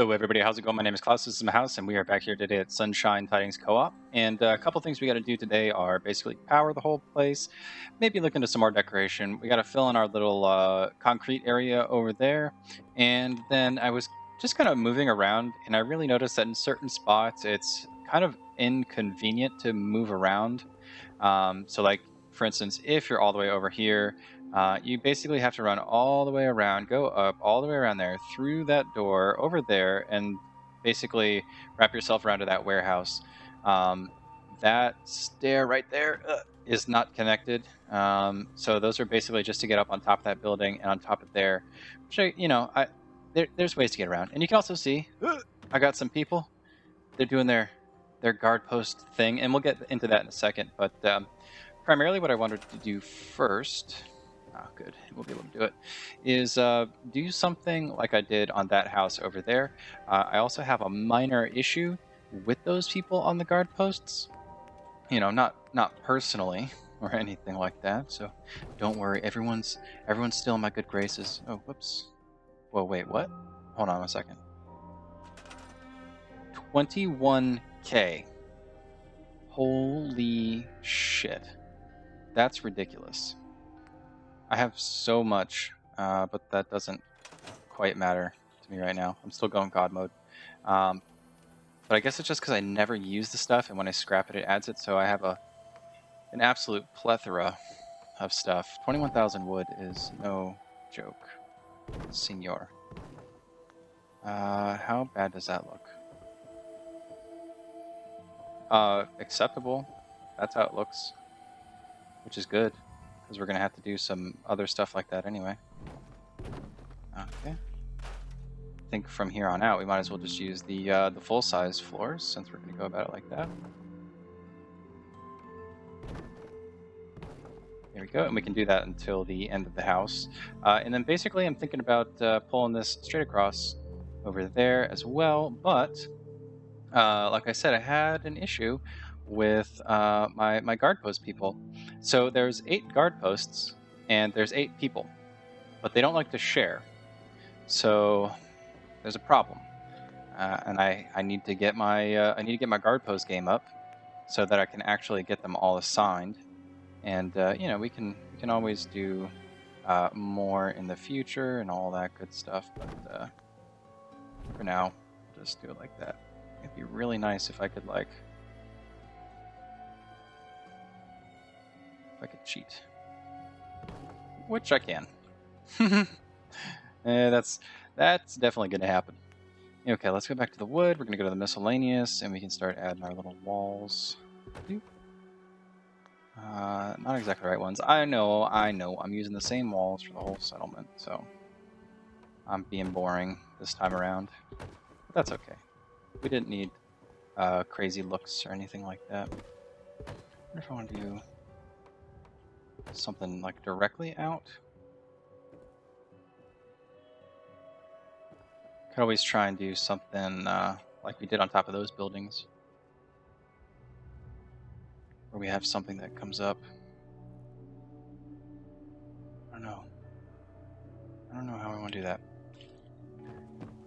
Hello, everybody. How's it going? My name is Klaus. This is my house, and we are back here today at Sunshine Tidings Co-op. And a couple things we got to do today are basically power the whole place, maybe look into some more decoration. We got to fill in our little concrete area over there. And then I was just kind of moving around, and I really noticed that in certain spots, it's kind of inconvenient to move around. So, like, for instance, if you're all the way over here, you basically have to run all the way around, go up all the way around there, through that door, over there, and basically wrap yourself around to that warehouse. Um, that stair right there is not connected. So those are basically just to get up on top of that building and on top of there. Which there's ways to get around. And you can also see, I got some people. They're doing their guard post thing, and we'll get into that in a second. But primarily what I wanted to do first... Oh, good. We'll be able to do it. Is do something like I did on that house over there. I also have a minor issue with those people on the guard posts. You know, not personally or anything like that. So don't worry. Everyone's still in my good graces. Oh, whoops. Whoa, wait, what? Hold on a second. 21K. Holy shit. That's ridiculous. I have so much, but that doesn't quite matter to me right now. I'm still going God mode. But I guess it's just because I never use the stuff, and when I scrap it, it adds it, so I have an absolute plethora of stuff. 21,000 wood is no joke, senor. How bad does that look? Acceptable. That's how it looks, which is good. Because we're going to have to do some other stuff like that anyway. Okay. I think from here on out, we might as well just use the full-size floors, since we're going to go about it like that. There we go, and we can do that until the end of the house. And then basically I'm thinking about pulling this straight across over there as well, but like I said, I had an issue with my guard post people. So there's 8 guard posts and there's 8 people, but they don't like to share. So there's a problem, and I need to get my guard post game up so that I can actually get them all assigned. And you know, we can always do more in the future and all that good stuff. But for now, just do it like that. It'd be really nice if I could cheat, which I can. That's definitely going to happen. Okay, let's go back to the wood. We're going to go to the miscellaneous, and we can start adding our little walls. Not exactly the right ones. I know. I'm using the same walls for the whole settlement, so I'm being boring this time around. But that's okay. We didn't need crazy looks or anything like that. I wonder if I want to do something like directly out. Could always try and do something like we did on top of those buildings, where we have something that comes up. I don't know how we want to do that.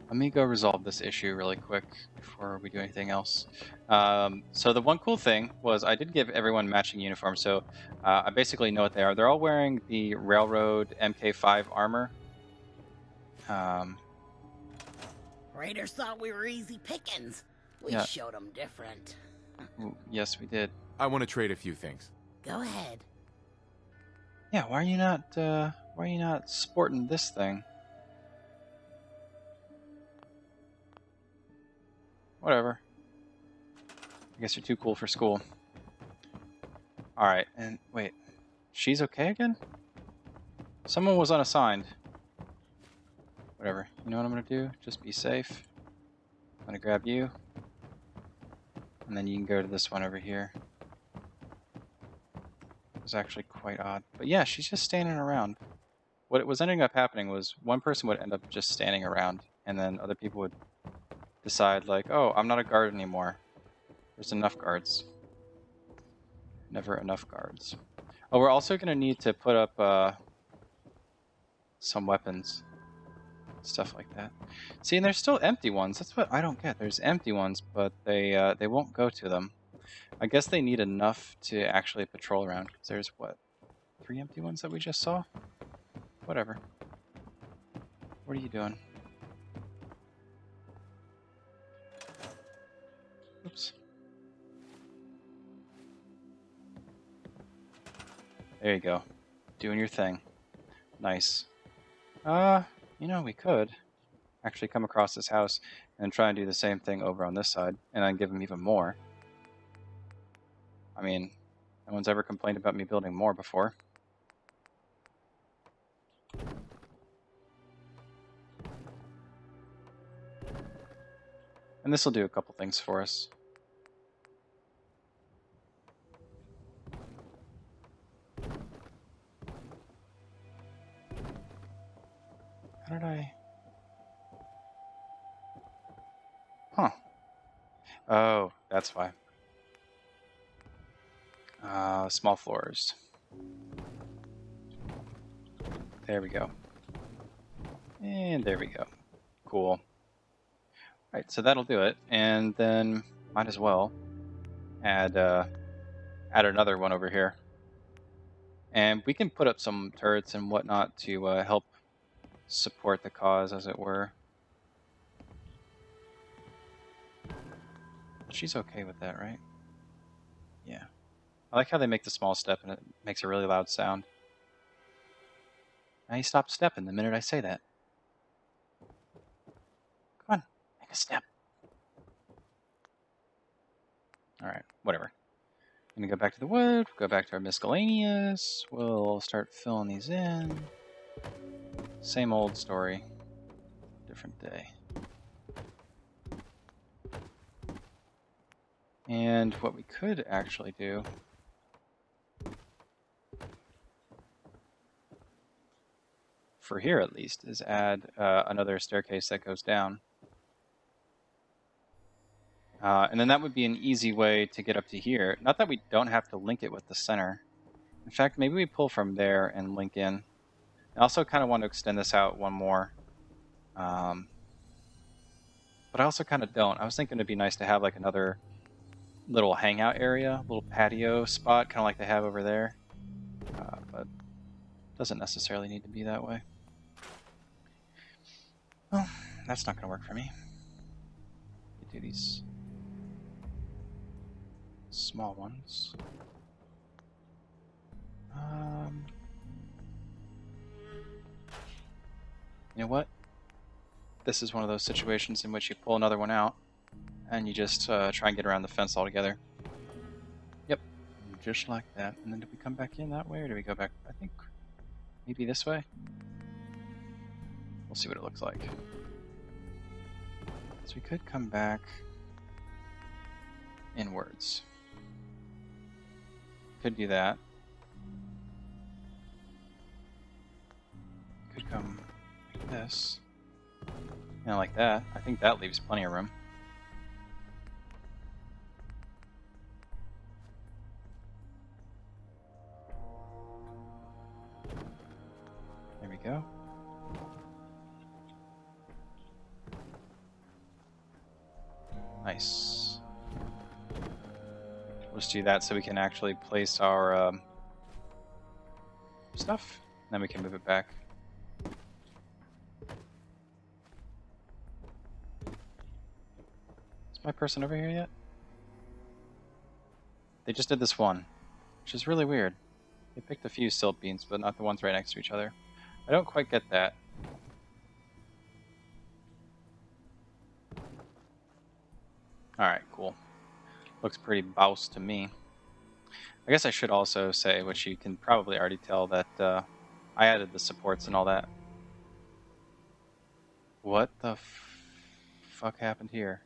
Let me go resolve this issue really quick before we do anything else. So the one cool thing was I did give everyone matching uniforms, so I basically know what they are. They're all wearing the Railroad MK5 armor. Raiders thought we were easy pickings. We showed them different. Ooh, yes, we did. I want to trade a few things. Go ahead. Yeah, why are you not sporting this thing? Whatever. I guess you're too cool for school. Alright, and wait. She's okay again? Someone was unassigned. Whatever. You know what I'm gonna do? Just be safe. I'm gonna grab you. And then you can go to this one over here. It was actually quite odd. But yeah, she's just standing around. What was ending up happening was one person would end up just standing around, and then other people would decide like, oh, I'm not a guard anymore. There's enough guards. Never enough guards. Oh, we're also going to need to put up some weapons. stuff like that. See, and there's still empty ones. That's what I don't get. There's empty ones, but they won't go to them. I guess they need enough to actually patrol around. 'Cause there's what, 3 empty ones that we just saw? Whatever. What are you doing? Oops. There you go. Doing your thing. Nice. You know, we could actually come across this house and try and do the same thing over on this side, and then give them even more. I mean, no one's ever complained about me building more before. And this will do a couple things for us. How did I... Huh. Oh, that's why. Small floors. There we go. And there we go. Cool. Right, so that'll do it. And then might as well add another one over here. And we can put up some turrets and whatnot to help support the cause, as it were. She's okay with that, right? Yeah. I like how they make the small step and it makes a really loud sound. Now you stop stepping the minute I say that. Come on, make a step. Alright, whatever. I'm gonna go back to the wood, go back to our miscellaneous. We'll start filling these in. Same old story. Different day. And what we could actually do for here at least is add another staircase that goes down. And then that would be an easy way to get up to here. Not that we don't have to link it with the center. In fact, maybe we pull from there and link in. I also kind of want to extend this out one more. But I also kind of don't. I was thinking it'd be nice to have like another little hangout area, little patio spot, kind of like they have over there. But doesn't necessarily need to be that way. Well, that's not going to work for me. Do these small ones. You know what? This is one of those situations in which you pull another one out and you just try and get around the fence altogether. Yep, just like that. And then do we come back in that way, or do we go back? I think maybe this way. We'll see what it looks like. So we could come back inwards. Could do that. Could come like this. And like that. I think that leaves plenty of room. There we go. Nice. We'll just do that so we can actually place our stuff. Then we can move it back. Is my person over here yet? They just did this one, which is really weird. They picked a few silt beans, but not the ones right next to each other. I don't quite get that. Alright, cool. Looks pretty bouse to me. I guess I should also say, which you can probably already tell, that I added the supports and all that. What the fuck happened here?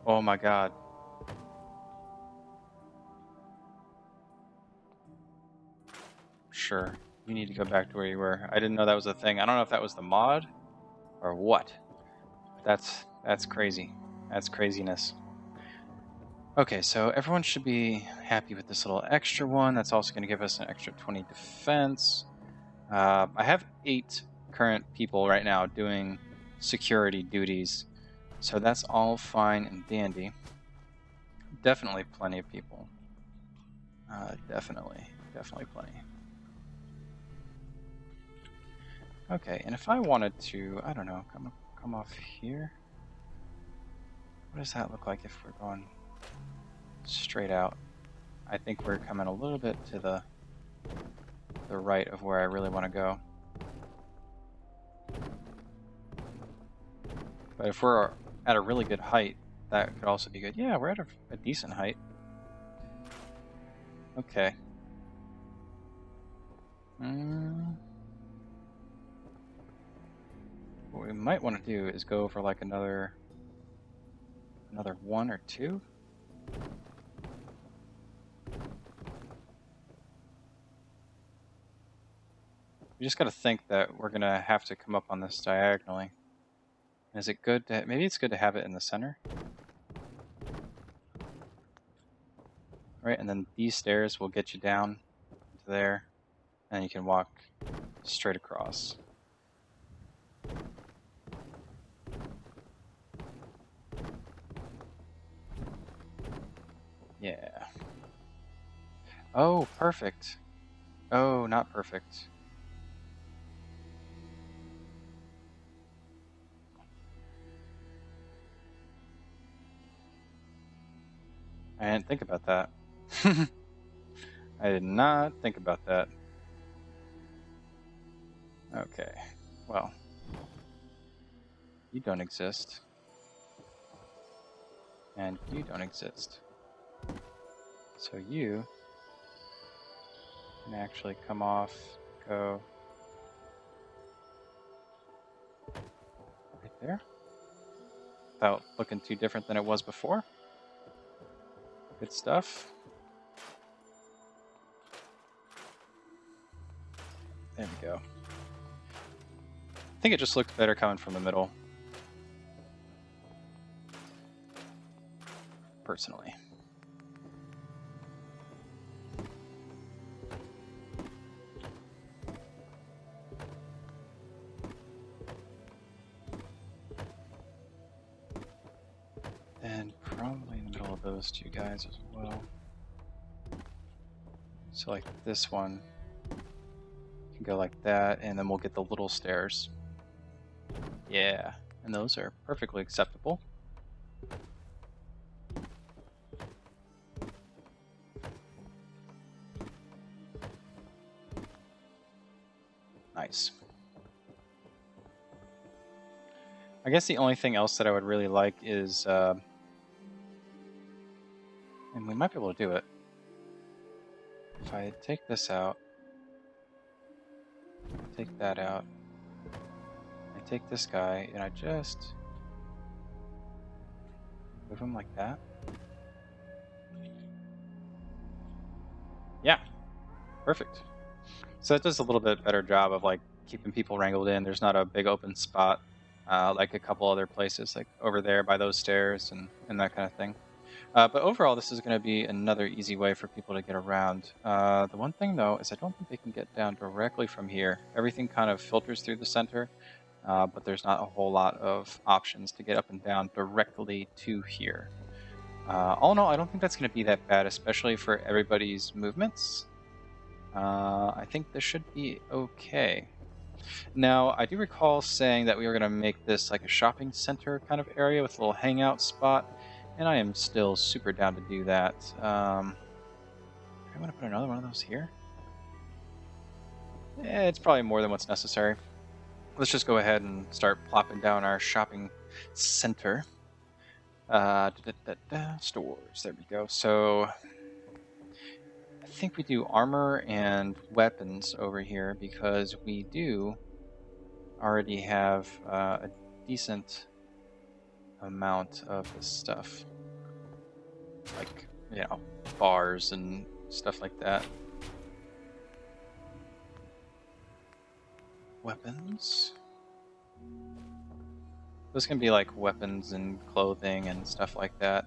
Oh my god. Sure, you need to go back to where you were. I didn't know that was a thing. I don't know if that was the mod or what. That's crazy. That's craziness. Okay, so everyone should be happy with this little extra one. That's also going to give us an extra 20 defense. I have 8 current people right now doing security duties, so that's all fine and dandy. Definitely plenty of people. Definitely plenty. Okay, and if I wanted to, I don't know, come off here. What does that look like if we're going straight out? I think we're coming a little bit to the right of where I really want to go. But if we're at a really good height, that could also be good. Yeah, we're at a decent height. Okay. What we might want to do is go for like another 1 or 2. We just got to think that we're gonna have to come up on this diagonally. Is it good to? Maybe it's good to have it in the center, right? And then these stairs will get you down to there, and you can walk straight across. Yeah. Oh, perfect. Oh, not perfect. I didn't think about that. I did not think about that. Okay. Well, you don't exist. And you don't exist. So you can actually come off, go right there without looking too different than it was before. Good stuff. There we go. I think it just looked better coming from the middle, personally. And probably in the middle of those 2 guys as well. So like this one can go like that, and then we'll get the little stairs. Yeah, and those are perfectly acceptable. Nice. I guess the only thing else that I would really like is, and we might be able to do it. If I take this out, take that out, I take this guy, and I just move him like that. Yeah, perfect. So that does a little bit better job of like keeping people wrangled in. There's not a big open spot like a couple other places, like over there by those stairs and that kind of thing. But overall, this is going to be another easy way for people to get around. The one thing, though, is I don't think they can get down directly from here. Everything kind of filters through the center, but there's not a whole lot of options to get up and down directly to here. All in all, I don't think that's going to be that bad, especially for everybody's movements. I think this should be okay. Now, I do recall saying that we were going to make this like a shopping center kind of area with a little hangout spot, and I am still super down to do that. I'm going to put another one of those here. It's probably more than what's necessary. Let's just go ahead and start plopping down our shopping center. Stores, there we go. So I think we do armor and weapons over here because we do already have a decent amount of this stuff, like, you know, bars and stuff like that. Weapons. Those can be like weapons and clothing and stuff like that.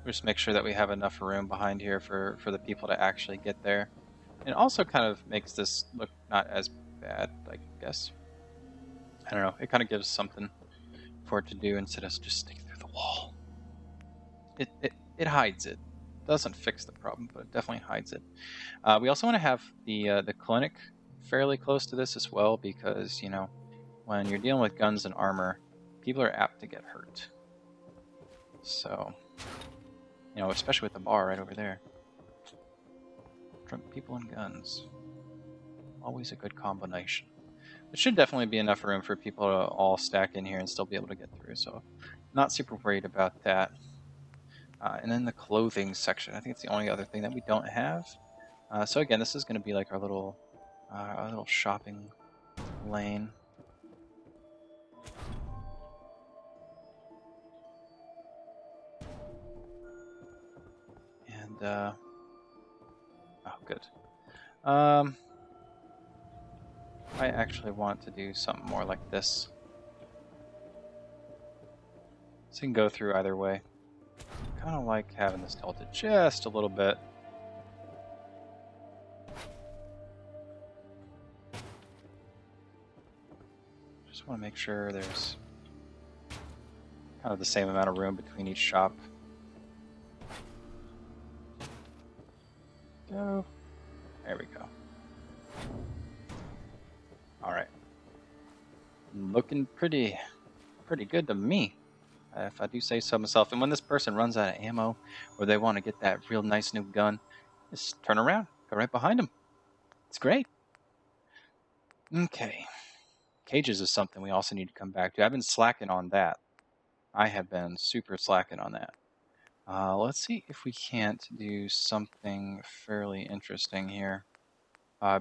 Just make sure that we have enough room behind here for the people to actually get there. And it also kind of makes this look not as bad, I guess. I don't know. It kind of gives something for it to do instead of just sticking through the wall. It hides it. Doesn't fix the problem, but it definitely hides it. We also want to have the clinic fairly close to this as well, because you know, when you're dealing with guns and armor, people are apt to get hurt. So, you know, especially with the bar right over there. Drunk people and guns. Always a good combination. There should definitely be enough room for people to all stack in here and still be able to get through, so not super worried about that. And then the clothing section, I think it's the only other thing that we don't have. So again, this is going to be like our little shopping lane. And oh, good. I actually want to do something more like this. So you can go through either way. Kind of like having this tilted just a little bit. Just want to make sure there's kind of the same amount of room between each shop. Go. There we go. Alright. Looking pretty good to me, if I do say so myself. And when this person runs out of ammo, or they want to get that real nice new gun, just turn around, go right behind them. It's great. Okay. Cages is something we also need to come back to. I've been slacking on that. I have been super slacking on that. Let's see if we can't do something fairly interesting here.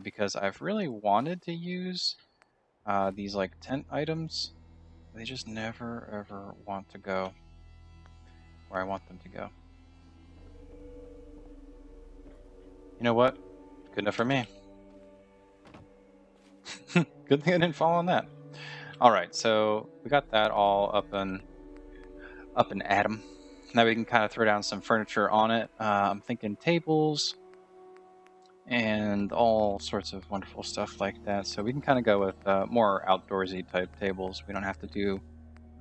Because I've really wanted to use these like tent items. They just never ever want to go where I want them to go. You know what? Good enough for me. Good thing I didn't fall on that. Alright, so we got that all up and at 'em. Now we can kind of throw down some furniture on it. I'm thinking tables and all sorts of wonderful stuff like that. So we can kind of go with more outdoorsy type tables. We don't have to do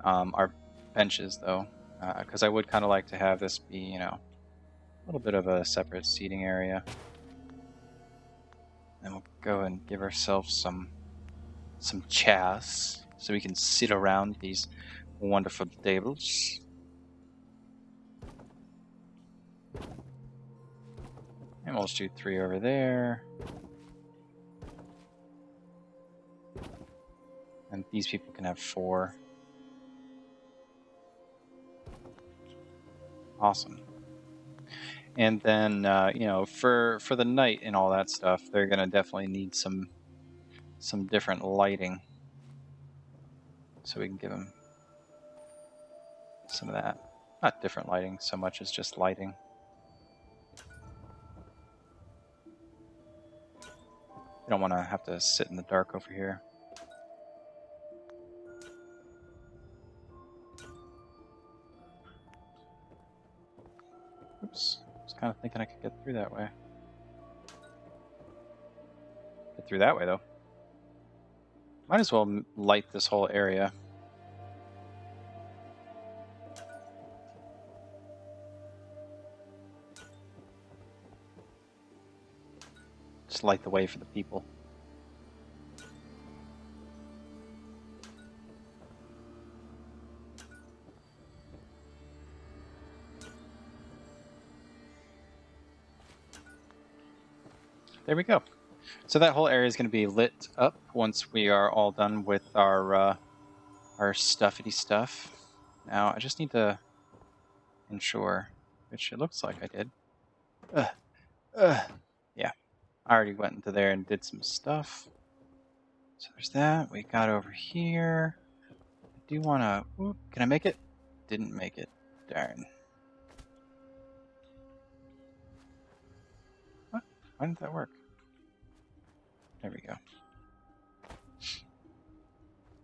our benches though, because I would kind of like to have this be, you know, a little bit of a separate seating area. And we'll go and give ourselves some chairs so we can sit around these wonderful tables. And we'll just do 3 over there. And these people can have 4. Awesome. And then, you know, for the night and all that stuff, they're going to definitely need some different lighting. So we can give them some of that. Not different lighting so much as just lighting. You don't want to have to sit in the dark over here. Oops. I was kind of thinking I could get through that way. Get through that way, though. Might as well light this whole area. Just light the way for the people. There we go. So that whole area is going to be lit up once we are all done with our stuffity stuff. Now I just need to ensure, which it looks like I did. Yeah, I already went into there and did some stuff. So there's that. We got over here. I do want to... Can I make it? Didn't make it. Darn. What? Why didn't that work? There we go.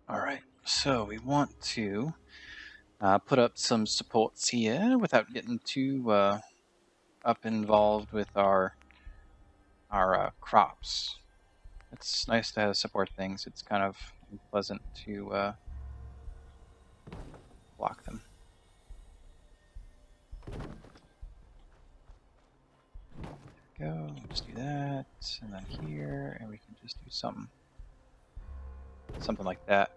Alright, so we want to Put up some supports here without getting too up involved with our crops. It's nice to support things. It's kind of unpleasant to block them. There we go. Just do that, and then here, and we can just do something like that.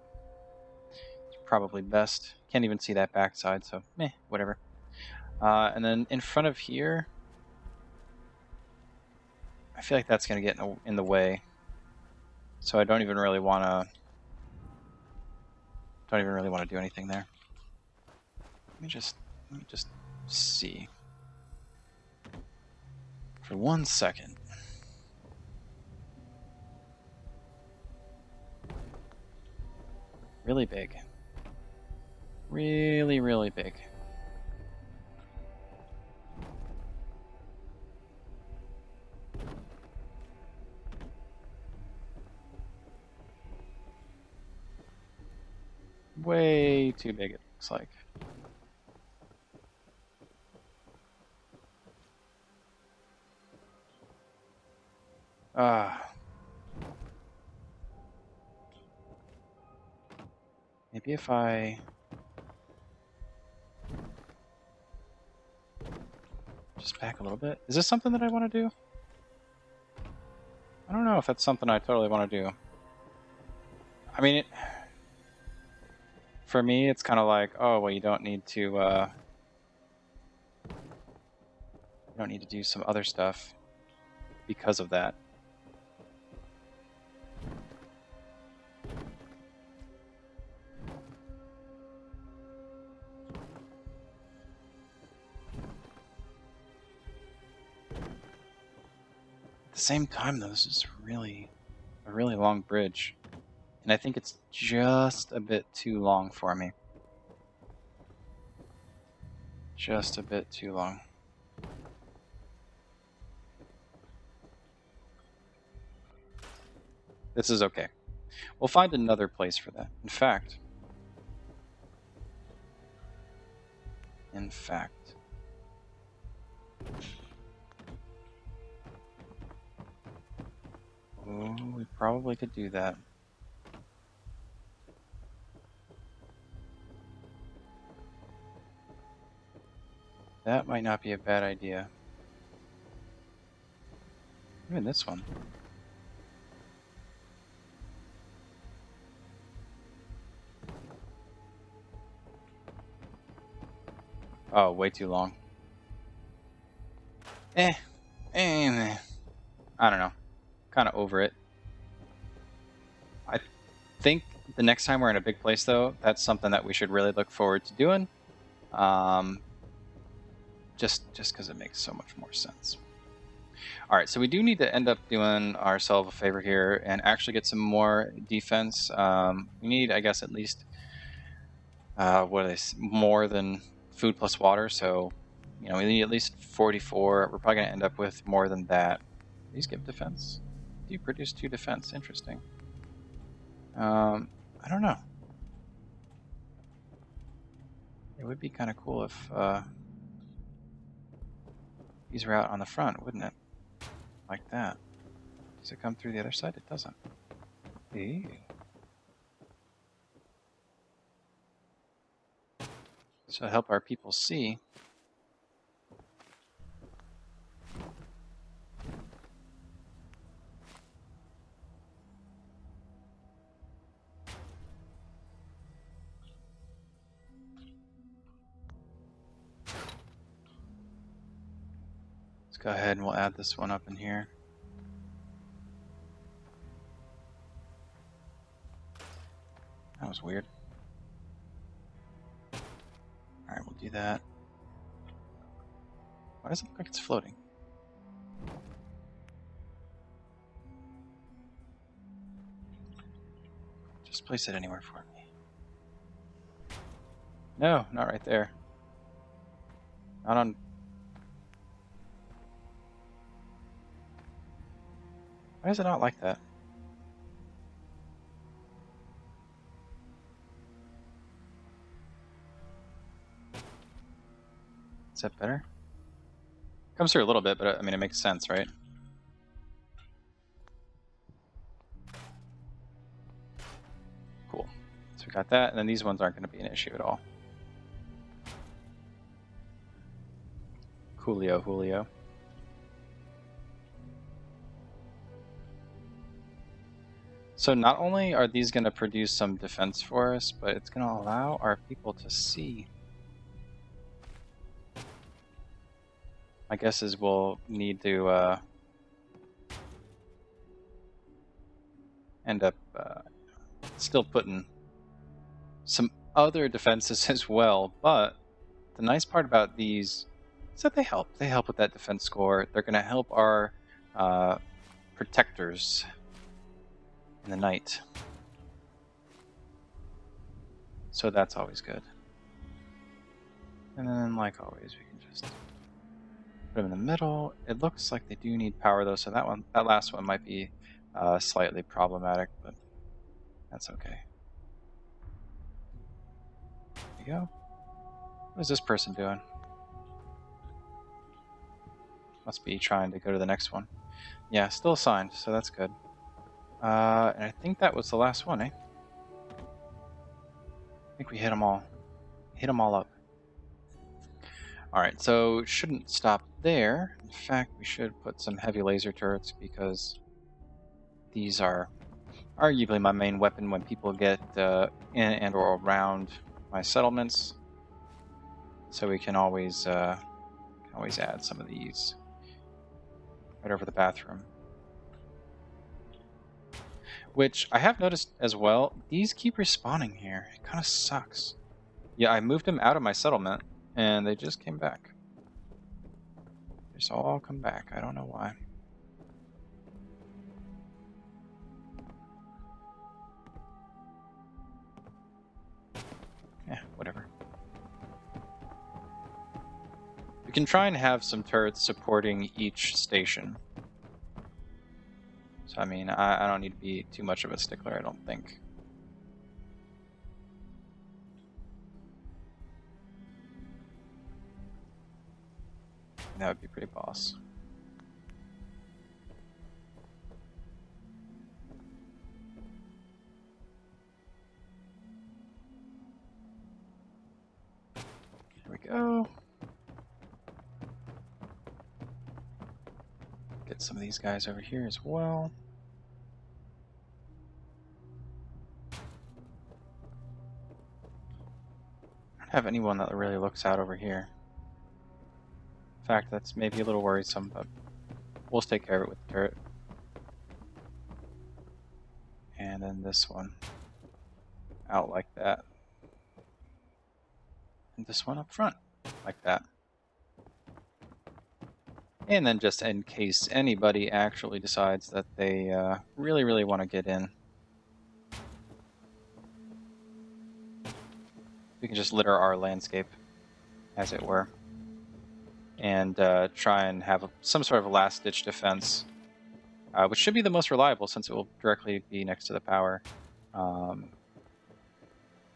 It's probably best. Can't even see that backside, so meh, whatever. And then in front of here, I feel like that's going to get in the way. So I don't even really want to do anything there. Let me just see for 1 second. Really big. Really, really big. Way too big, it looks like. Maybe if I just back a little bit. Is this something that I want to do? I don't know if that's something I totally want to do. I mean, for me, it's kind of like, oh, well, you don't need to do some other stuff because of that. At the same time, though, this is really a really long bridge, and I think it's just a bit too long for me. Just a bit too long. This is okay. We'll find another place for that. In fact, oh, we probably could do that. That might not be a bad idea. Even this one. Oh, way too long. I don't know. Kind of over it. I think the next time we're in a big place, though, that's something that we should really look forward to doing. Just because it makes so much more sense. All right, so we do need to end up doing ourselves a favor here and actually get some more defense. We need, I guess, at least more than food plus water. So, we need at least 44. We're probably going to end up with more than that. These give defense. Do you produce 2 defense? Interesting. I don't know. It would be kind of cool if these were out on the front, wouldn't it? Like that. Does it come through the other side? It doesn't. Eee. So help our people see. Let's go ahead and we'll add this one up in here. That was weird. Alright, we'll do that. Why does it look like it's floating? Just place it anywhere for me. No, not right there. Not on... Why is it not like that? that better? Comes through a little bit, but I mean, it makes sense, right? Cool. So we got that, and then these ones aren't going to be an issue at all. Julio. So not only are these going to produce some defense for us, but it's going to allow our people to see. My guess is we'll need to end up still putting some other defenses as well, but the nice part about these is that they help. They help with that defense score. They're going to help our protectors in the night. So that's always good. And then, like always, we can just put them in the middle. It looks like they do need power though, so that last one might be slightly problematic, but that's okay. There you go. What is this person doing? Must be trying to go to the next one. Yeah, still assigned, so that's good. And I think that was the last one, eh? I think we hit them all. Hit them all up. Alright, so shouldn't stop there. In fact, we should put some heavy laser turrets because these are arguably my main weapon when people get in and or around my settlements. So we can always add some of these right over the bathroom. Which I have noticed as well, these keep respawning here. It kind of sucks. Yeah, I moved them out of my settlement and they just came back. They just all come back. I don't know why. Yeah, whatever. We can try and have some turrets supporting each station. So, I mean, I don't need to be too much of a stickler, I don't think. That would be pretty boss. Here we go. Get some of these guys over here as well. I don't have anyone that really looks out over here. In fact, that's maybe a little worrisome, but we'll just take care of it with the turret. And then this one out like that. And this one up front like that. And then just in case anybody actually decides that they really, really want to get in, we can just litter our landscape, as it were, and try and have some sort of last-ditch defense, which should be the most reliable since it will directly be next to the power,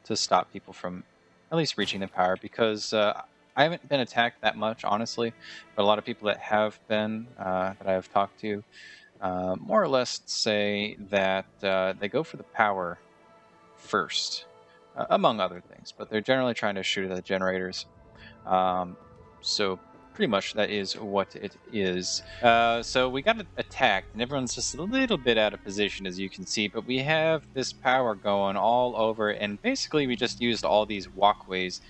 to stop people from at least reaching the power, because I haven't been attacked that much, honestly, but a lot of people that have been, that I have talked to, more or less say that they go for the power first, among other things, but they're generally trying to shoot at the generators. So pretty much that is what it is. So we got attacked, and everyone's just a little bit out of position, as you can see, but we have this power going all over, and basically we just used all these walkways,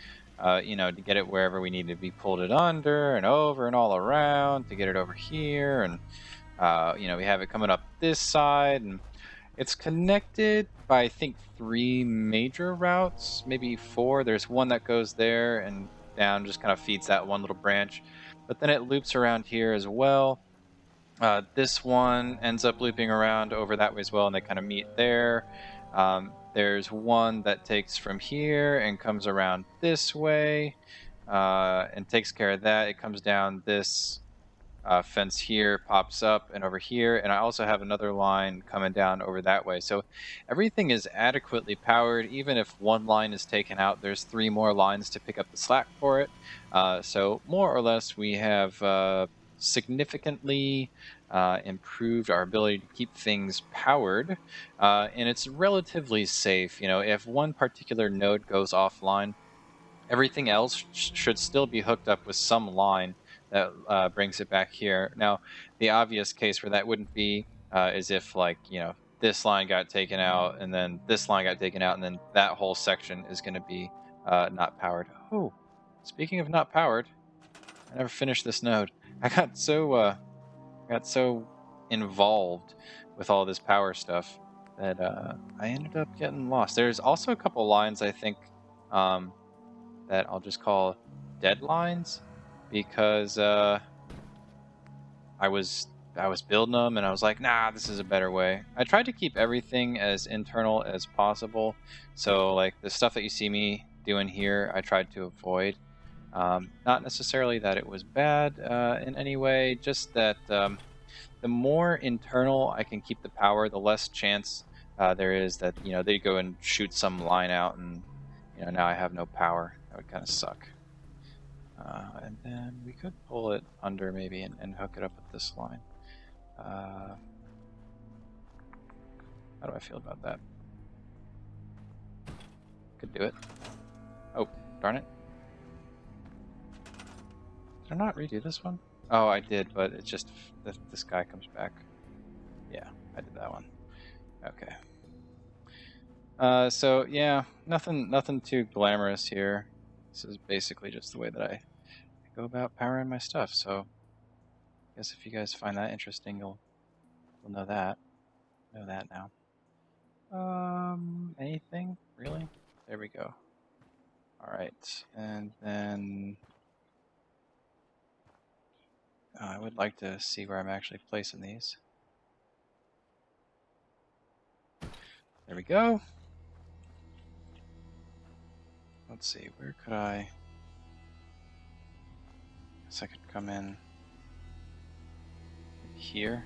you know, to get it wherever we needed to be, pulled it under and over and all around to get it over here, and you know, we have it coming up this side, and it's connected by, I think, 3 major routes, maybe 4. There's one that goes there and down, just kind of feeds that one little branch. But then it loops around here as well. This one ends up looping around over that way as well, and they kind of meet there. There's one that takes from here and comes around this way and takes care of that. It comes down this fence here pops up and over here, and I also have another line coming down over that way. So everything is adequately powered. Even if one line is taken out, there's 3 more lines to pick up the slack for it. So more or less, we have significantly improved our ability to keep things powered, and it's relatively safe. You know, if one particular node goes offline, everything else should still be hooked up with some line that brings it back here. Now, the obvious case where that wouldn't be is if, like, you know, this line got taken out, and then this line got taken out, and then that whole section is going to be not powered. Oh, speaking of not powered, I never finished this node. I got so involved with all this power stuff that I ended up getting lost. There's also a couple lines, I think, that I'll just call deadlines, because I was building them and I was like, nah, this is a better way. I tried to keep everything as internal as possible, so like the stuff that you see me doing here, I tried to avoid. Not necessarily that it was bad in any way, just that the more internal I can keep the power, the less chance there is that, you know, they go and shoot some line out and, you know, now I have no power. That would kind of suck. And then we could pull it under maybe and hook it up with this line. How do I feel about that? Could do it. Oh, darn it. Did I not redo this one? Oh, I did, but it's just this guy comes back. Yeah, I did that one. Okay. So yeah, nothing too glamorous here. This is basically just the way that I go about powering my stuff. So I guess if you guys find that interesting, you'll know that. Know that now. Anything really? There we go. All right, and then I would like to see where I'm actually placing these. There we go. Let's see, where could I... guess I could come in here,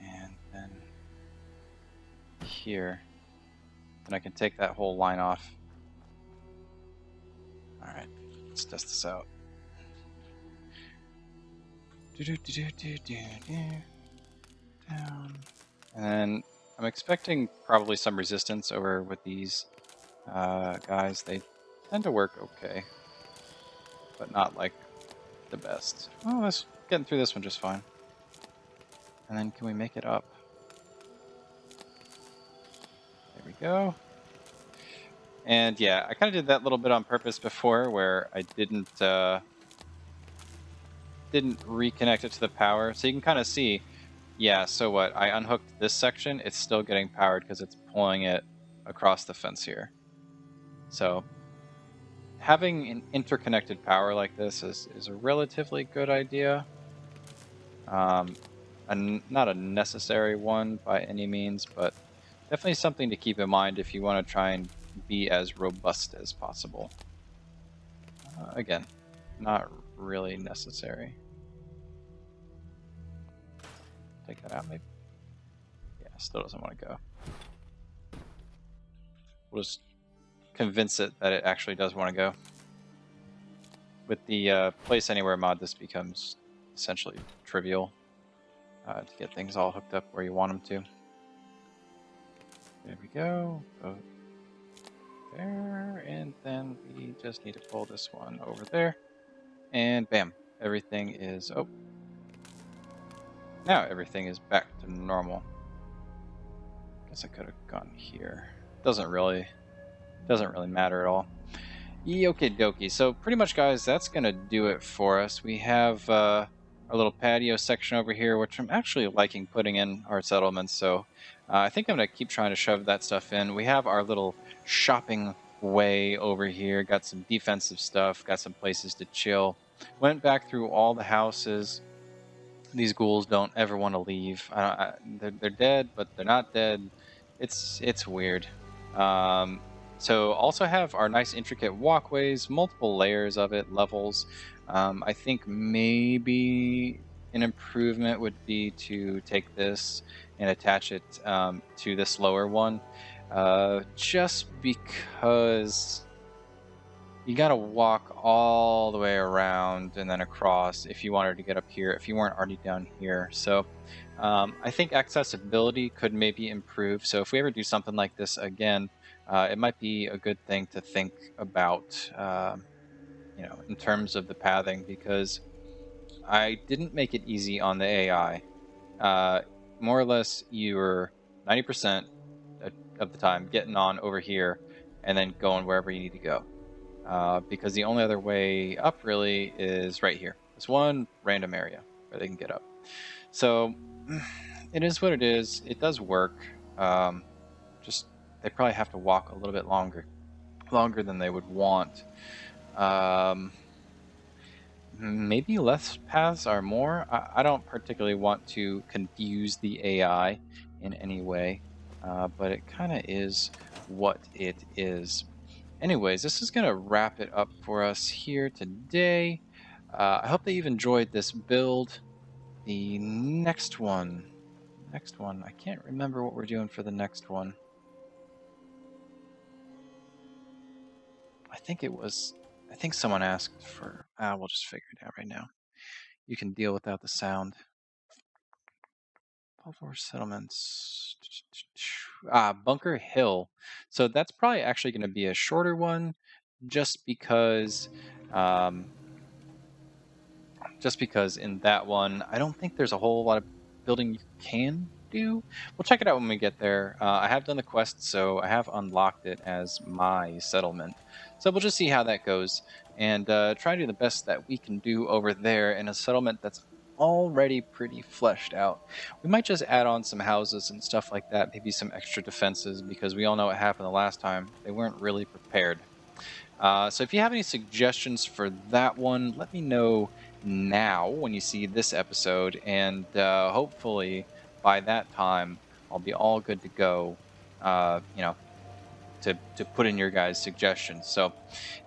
and then here, and I can take that whole line off. Alright, let's test this out. Down. And I'm expecting probably some resistance over with these guys. They tend to work okay, but not like the best. Oh, that's getting through this one just fine. And then can we make it up? There we go. And yeah, I kind of did that little bit on purpose before, where I didn't reconnect it to the power. So you can kind of see, yeah, so what? I unhooked this section, it's still getting powered because it's pulling it across the fence here. So having an interconnected power like this is a relatively good idea. Not a necessary one by any means, but definitely something to keep in mind if you want to try and be as robust as possible. Again, not really necessary. Take that out, maybe. Yeah, still doesn't want to go. We'll just convince it that it actually does want to go. With the Place Anywhere mod, this becomes essentially trivial to get things all hooked up where you want them to. There we go. Go there, and then we just need to pull this one over there, and bam, everything is... oh. Now everything is back to normal. Guess I could have gone here. Doesn't really matter at all. Okie dokie. So pretty much, guys, that's gonna do it for us. We have our little patio section over here, which I'm actually liking putting in our settlements. So I think I'm gonna keep trying to shove that stuff in. We have our little shopping way over here. Got some defensive stuff. Got some places to chill. Went back through all the houses. These ghouls don't ever want to leave. They're dead, but they're not dead. It's weird. So also have our nice intricate walkways, multiple layers of it, levels. I think maybe an improvement would be to take this and attach it to this lower one, just because you got to walk all the way around and then across if you wanted to get up here, if you weren't already down here. So I think accessibility could maybe improve. So if we ever do something like this again, it might be a good thing to think about, in terms of the pathing, because I didn't make it easy on the AI. More or less, you're 90% of the time getting on over here and then going wherever you need to go. Because the only other way up really is right here. This one random area where they can get up. So it is what it is. It does work. Just they probably have to walk a little bit longer than they would want. Maybe less paths are more. I don't particularly want to confuse the AI in any way, but it kind of is what it is. Anyways, this is going to wrap it up for us here today. I hope that you've enjoyed this build. The next one, I can't remember what we're doing for the next one. I think someone asked for, we'll just figure it out right now. You can deal without the sound. Balfour Settlements. Bunker Hill. So that's probably actually going to be a shorter one, just because in that one, I don't think there's a whole lot of building you can do. We'll check it out when we get there. I have done the quest, so I have unlocked it as my settlement. So we'll just see how that goes, and try to do the best that we can do over there in a settlement that's already pretty fleshed out. We might just add on some houses and stuff like that, maybe some extra defenses, because we all know what happened the last time. They weren't really prepared. So if you have any suggestions for that one, let me know now when you see this episode, and hopefully by that time I'll be all good to go, to put in your guys' suggestions. So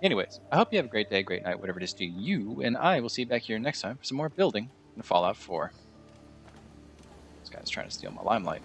anyways, I hope you have a great day, great night, whatever it is to you, and I will see you back here next time for some more building in Fallout 4. This guy's trying to steal my limelight.